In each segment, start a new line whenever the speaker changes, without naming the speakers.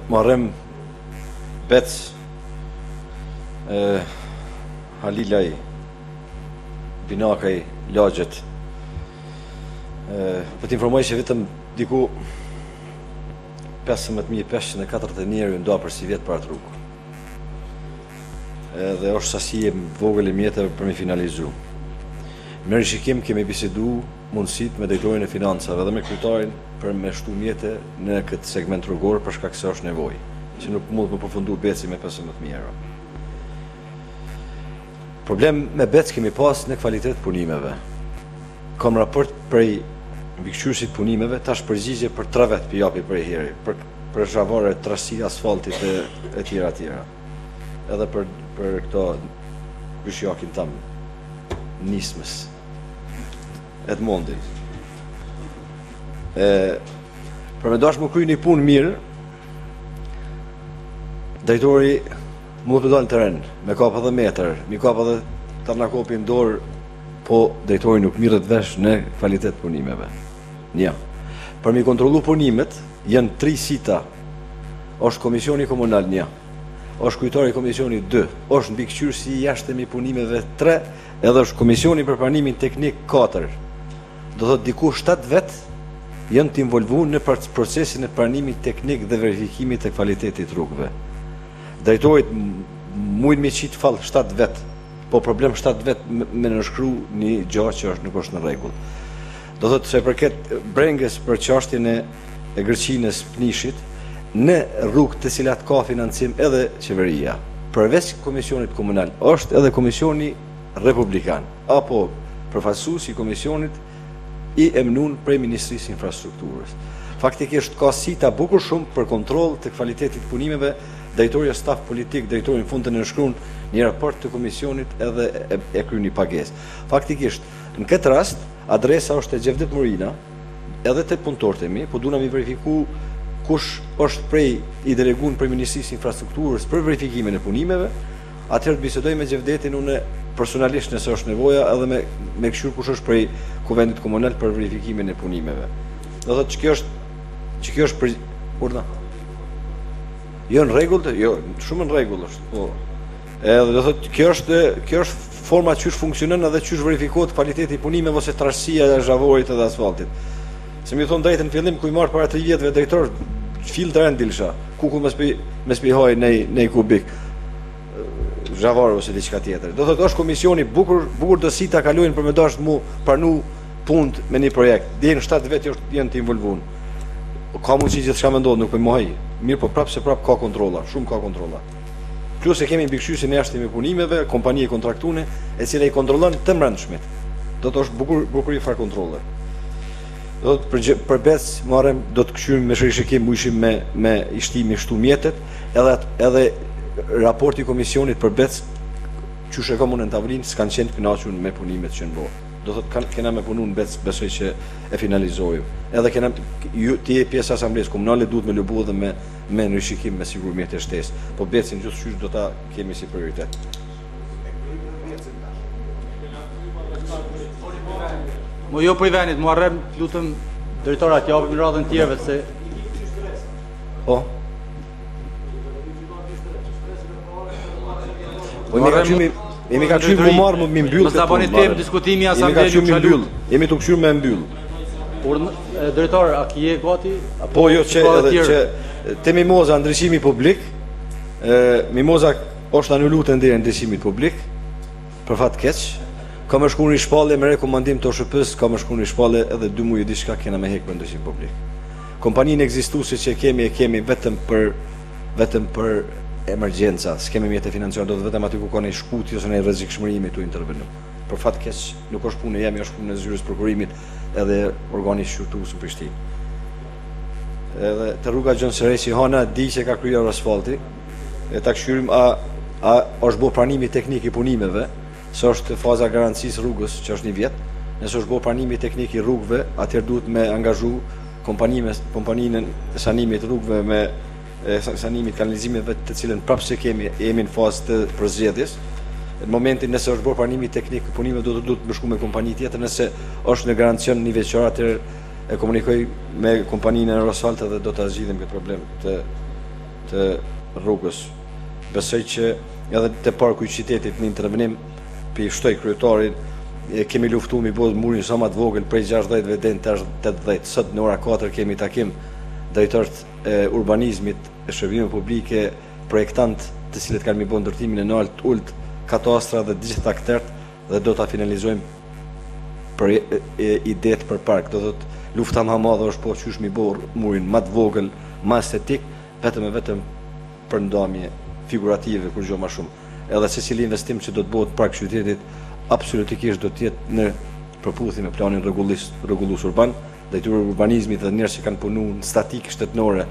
Marrem Bec Halilaj Binakaj lagjet. Për t'informoj që vetëm diku 15.540 njerë nda për si vjetë për atë rrugë. Dhe është sasi e vogël e mjetëve për me finalizu. Me rishikim kemi bisedu mundësit me drejtorin e financave dhe me kryetarin për me shtu mjete në këtë segment rrugor për shkak se është nevojë, që nuk mund të më përfundu Beci me 15.000 euro. Problem me Bec kemi pas në kvalitet punimeve. Kam raport prej mbikëqyrësit punimeve, tash përgjigje për 3 vetë për japi për heri, për zhavare, trasi, asfaltit e tjera. Edhe për këto gjyshjakin tam nismës. Edmondi. Për me dash më kry një punë mirë, drejtori mund të dalë në teren, me kap edhe metër, mi kap edhe tarnakopi në dorë, po drejtori nuk mirët vesh në kvalitet punimeve. Një. Për mi kontrolu punimet, janë 3 sita, është komisioni komunal 1, është kryetari komisioni 2, është mbikëqyrësi i jashtëm i punimeve 3, edhe është komisioni për pranimin teknik 4. Do thotë diku 7 vetë janë të involvu në procesin e pranimit teknik dhe verifikimit e kvalitetit rrugëve. Drejtorit mujnë me qitë falë 7 vetë, po problem 7 vetë me nënshkru një gjatë që nuk është në regull. Do thotë se përket brengës për çështjen e Gërqinës Pnishit, në rrugë të cilat ka financim edhe qeveria, përveç komisionit komunal, është edhe komisioni republikan, apo përfaqësuesi i komisionit i emnun prej Ministrisë Infrastrukturës. Faktikisht ka sita bukur shumë për kontroll të kvalitetit punimeve, drejtori staf politik, drejtori në fund të nënshkruan një raport të komisionit edhe e kryen një pagesë. Faktikisht, në këtë rast, adresa është e Gjevdet Morina, edhe të punëtorët e mi, po duam i verifiku kush është prej i deleguar prej Ministrisë Infrastrukturës për verifikimin e punimeve, atëherë të bisedoj me Gjevdetin unë personalisht nëse është nevoja edhe me këshyr kush është prej kuvendit komunal për verifikimin e punimeve. Do thotë që kjo është për urna. Jo në rregull, jo, shumë në rregull është, po. Edhe do thotë kjo është forma çysh funksionon edhe çysh verifikohet kvaliteti i punimeve ose trashësia e zhavorit edhe asfaltit. Se mi thonë drejtën në fillim ku i marr para 3 vjetëve drejtor fill të dilsha, ku me spihoj nej kubik zhavar ose diçka tjetër. Do thotë është komisioni bukur do si ta kalojnë për me dash mu pranu punë me një projekt. Deri në 7 vetë janë të involvuar. Ka mundësi gjithçka më ndodh, nuk po mohoj. Mirë, po prapë ka kontrolla, shumë ka kontrolla. Plus e kemi mbikëqyrësin e jashtëm e punimeve, kompani e kontraktune, e cila i kontrollon të brendshmit. Do të është bukur i far kontrolle. Do të për Bec marrem do të këshyrim me shikim mujshim me ishtimi shtu mjetet, edhe raporti komisionit për Bec që shë komunën në tavlinë s'kanë qenë kënaqur me punimet që në bo. Do thotë kena me punu në Bec, besoj që e finalizojë. Edhe kena ti e pjesë asamblesë komunale duhet me lëbu dhe me në rishikim me sigur mjetë e shtesë. Po Becin gjithë do ta kemi si prioritet.
Mo jo për i venit, mu arrem, lutëm drejtorat, japim radhën tjerëve se...
Po? Jemi ka qymë më marë, më mbyllë
këtë punë. Më zaboni temë diskutimi asamblej nuk shalut.
Jemi të këshymë me mbyllë.
Drejtor, a ki je gati?
Po jo që te Mimoza ndryshimi publik, Mimoza është anullu të ndire ndryshimit publik, për fatë keq, ka më shku një shpallje me rekomandim të OSHP-s, ka më shku një shpallje edhe 2 muaj diçka kena me hekë për ndryshim publik. Kompaninë ekzistuese që kemi vetëm për emergjenca, s'kemi mjetë financiare, do të vetëm aty ku ka një shkutje ose një rrezikshmërimi të intervenu. Për fat keq nuk është punë jemi, është punë e zyrës prokurimit edhe organi shqyrtues në Prishtinë. Edhe te rruga Gjon Seresi Hana di që ka kryer asfalti, e ta këshyrim a është bërë pranimi teknik i punimeve, se është faza garancisë rrugës, që është 1 vjet. Nëse është bërë pranimi teknik i rrugëve, atëherë duhet me angazhu kompaninë e sanimit rrugëve me sanimit kanalizimeve të cilën prapë se jemi në fazë të përzgjedhjes. Në momentin nëse është bërë pranimi teknik i punimeve do të më shku me kompani tjetër, nëse është në garancion një veçor atëherë e komunikoj me kompaninë e Rosalt dhe do të zgjidhim këtë problem të rrugës. Besoj që edhe te parku i qytetit në intervenim për i shtoj kryetarin, kemi luftu mi bod murin sa ma të vogël prej 60 deri në 80. Sot në ora 4 kemi takim drejtorët e urbanizmit, e shërbimeve publike, projektant të cilët kanë mi bën ndërtimin e nalt, ult, katastra dhe gjitha këtërt dhe do ta finalizojmë për idet për park. Do thotë lufta më e madhe është po qysh mi bë murin më të vogël, më estetik, vetëm për ndamje figurative kur gjë më shumë. Edhe secili investim që do të bëhet park qytetit absolutikisht do të jetë në përputhje me planin rregullues urban, drejtori urbanizmit dhe njerëz që kanë punuar në statik shtetërore,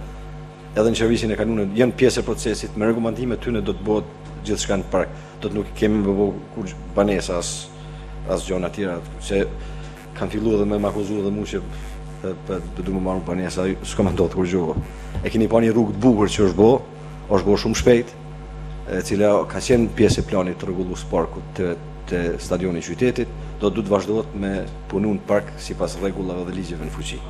edhe në qeverisin e kanunit, janë pjesë e procesit, me rekomandime tyne do të bëhet gjithçka në park. Do të nuk kemi më bëu kur banesa as gjona tjera, që kanë filluar dhe me akuzuar dhe mua që do të më marrë banesa, s'ka më ndodhur kur gjova. E keni pa një rrugë të bukur që është bë shumë shpejt, e cila ka qenë pjesë e planit të rregullues parkut të stadioni i qytetit, do të vazhdohet me punën park sipas rregullave dhe ligjeve në fuqi.